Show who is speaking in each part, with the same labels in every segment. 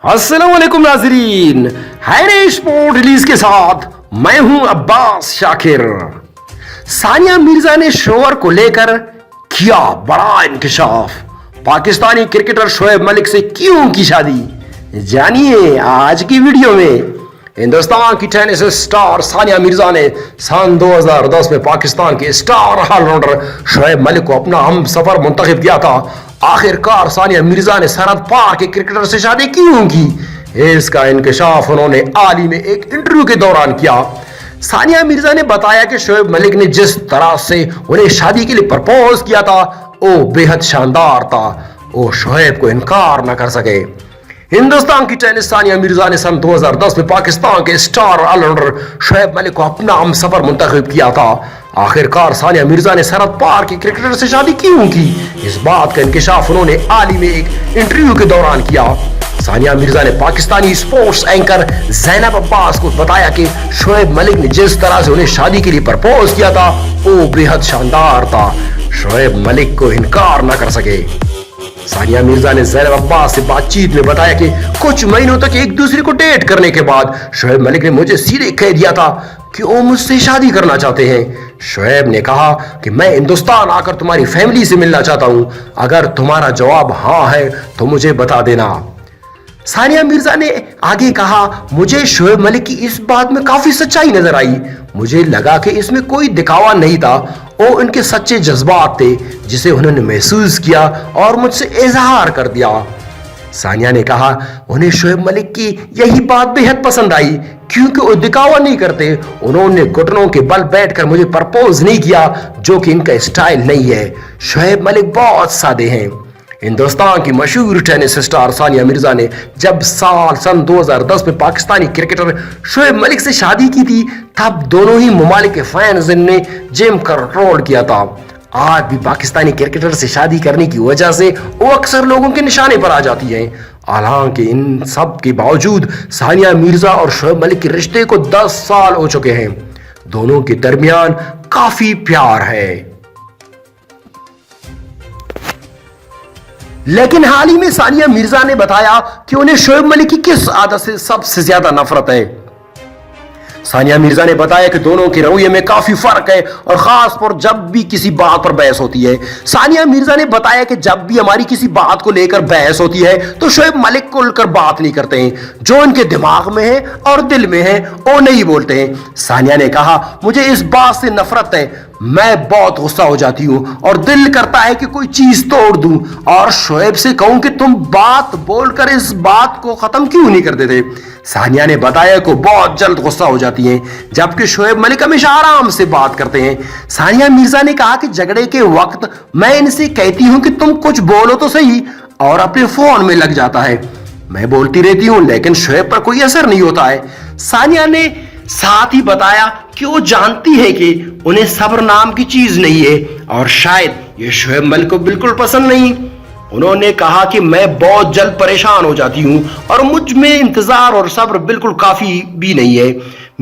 Speaker 1: अस्सलाम वालेकुम नाजरीन, हैरे स्पोर्ट रिलीज के साथ मैं हूं अब्बास शाकिर। सानिया मिर्जा ने शोहर को लेकर किया बड़ा इंकशाफ। पाकिस्तानी क्रिकेटर शोएब मलिक से क्यों की शादी, जानिए आज की वीडियो में। हिंदुस्तान की टेनिस स्टार सानिया मिर्जा ने सन 2010 में पाकिस्तान के स्टार ऑलराउंडर शोएब मलिक को अपना हम सफर मुंतखब किया था। आखिरकार सानिया मिर्जा ने सरहद पार के क्रिकेटर से शादी क्यों की, इसका इंकशाफ उन्होंने हाल ही में एक इंटरव्यू के दौरान किया। सानिया मिर्जा ने बताया कि शोएब मलिक ने जिस तरह से उन्हें शादी के लिए प्रपोज किया था वो बेहद शानदार था, वो शोएब को इनकार न कर सके। हिंदुस्तान की टेनिस सानिया मिर्जा ने सन 2010 में पाकिस्तान के स्टार ऑलराउंडर शोएब मलिक को अपना हम सफर मुंतखब किया था। आखिरकार सानिया मिर्जा ने सरहद पार के क्रिकेटर से शादी क्यों की, इस बात का इंकशाफ उन्होंने हाल ही में एक इंटरव्यू के दौरान किया। सानिया मिर्जा ने पाकिस्तानी स्पोर्ट्स एंकर ज़ैनब अब्बास को बताया कि शोएब मलिक ने जिस तरह से उन्हें शादी के लिए प्रपोज किया था वो बेहद शानदार था, शोएब मलिक को इनकार न कर सके। सानिया मिर्जा ने ज़ैनब अब्बास से बातचीत में बताया कि कुछ महीनों तक एक दूसरे को डेट करने के बाद शोएब मलिक ने मुझे सीधे कह दिया था कि वो मुझसे शादी करना चाहते हैं। शोएब ने कहा कि मैं हिंदुस्तान आकर तुम्हारी फैमिली से मिलना चाहता हूं, अगर तुम्हारा जवाब हाँ है तो मुझे बता देना। सानिया मिर्जा ने आगे कहा, मुझे शोएब मलिक की इस बात में काफी सच्चाई नजर आई। मुझे लगा कि इसमें कोई दिखावा नहीं था, वो उनके सच्चे जज्बात थे जिसे उन्होंने महसूस किया और मुझसे इजहार कर दिया। सानिया ने कहा उन्हें शोएब मलिक की यही बात बेहद पसंद आई क्योंकि वो दिखावा नहीं करते। उन्होंने घुटनों के बल बैठकर मुझे प्रपोज नहीं किया, जो कि इनका स्टाइल नहीं है। शोएब मलिक बहुत सादे हैं। हिंदुस्तान की मशहूर टेनिस स्टार सानिया मिर्जा ने जब सन 2010 में पाकिस्तानी क्रिकेटर शोएब मलिक से शादी की थी, तब दोनों ही ममालिक के फैंस ने जिम कंट्रोल किया था। आज भी पाकिस्तानी क्रिकेटर से शादी करने की वजह से वो अक्सर लोगों के निशाने पर आ जाती हैं। हालांकि इन सब के बावजूद सानिया मिर्जा और शोएब मलिक के रिश्ते को 10 साल हो चुके हैं। दोनों के दरमियान काफी प्यार है, लेकिन हाल ही में सानिया मिर्जा ने बताया कि उन्हें शोएब मलिक की किस आदत से सबसे ज्यादा नफरत है। सानिया मिर्जा ने बताया कि दोनों के रवैये में काफी फर्क है और खास पर जब भी किसी बात पर बहस होती है। सानिया मिर्जा ने बताया कि जब भी हमारी किसी बात को लेकर बहस होती है तो शोएब मलिक को लेकर बात नहीं करते हैं, जो उनके दिमाग में है और दिल में है वो नहीं बोलते हैं। सानिया ने कहा मुझे इस बात से नफरत है, मैं बहुत गुस्सा हो जाती हूँ और दिल करता है कि कोई चीज तोड़ दूं और शोएब से कहूं कि तुम बात बोलकर इस बात को खत्म क्यों नहीं कर देते। सानिया ने बताया कि बहुत जल्द गुस्सा हो जाती हैं, जबकि शोएब मलिक हमेशा आराम से बात करते हैं। सानिया मिर्जा ने कहा कि झगड़े के वक्त मैं इनसे कहती हूं कि तुम कुछ बोलो तो सही, और अपने फोन में लग जाता है। मैं बोलती रहती हूं लेकिन शोएब पर कोई असर नहीं होता है। सानिया ने साथ ही बताया कि वो जानती है कि उन्हें सब्र नाम की चीज नहीं है और शायद ये शोएब मलिक को बिल्कुल पसंद नहीं। उन्होंने कहा कि मैं बहुत जल्द परेशान हो जाती हूं और मुझ में इंतजार और सब्र बिल्कुल काफी भी नहीं है।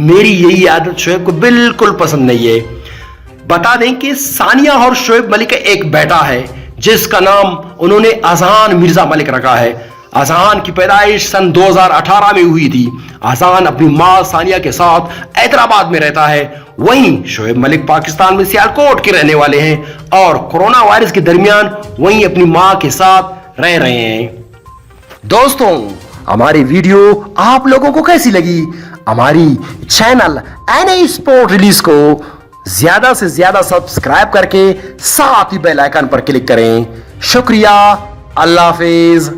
Speaker 1: मेरी यही आदत शोएब को बिल्कुल पसंद नहीं है। बता दें कि सानिया और शोएब मलिक का एक बेटा है जिसका नाम उन्होंने अजहान मिर्जा मलिक रखा है। अजहान की पैदाइश सन 2018 में हुई थी। अजहान अपनी मां सानिया के साथ हैदराबाद में रहता है। वहीं शोएब मलिक पाकिस्तान में सियालकोट के रहने वाले हैं और कोरोना वायरस के दरमियान वहीं अपनी मां के साथ रह रहे हैं। दोस्तों, हमारी वीडियो आप लोगों को कैसी लगी? हमारी चैनल एनए स्पोर्ट रिलीज को ज्यादा से ज्यादा सब्सक्राइब करके साथ ही बेल आइकन पर क्लिक करें। शुक्रिया, अल्लाह हाफिज।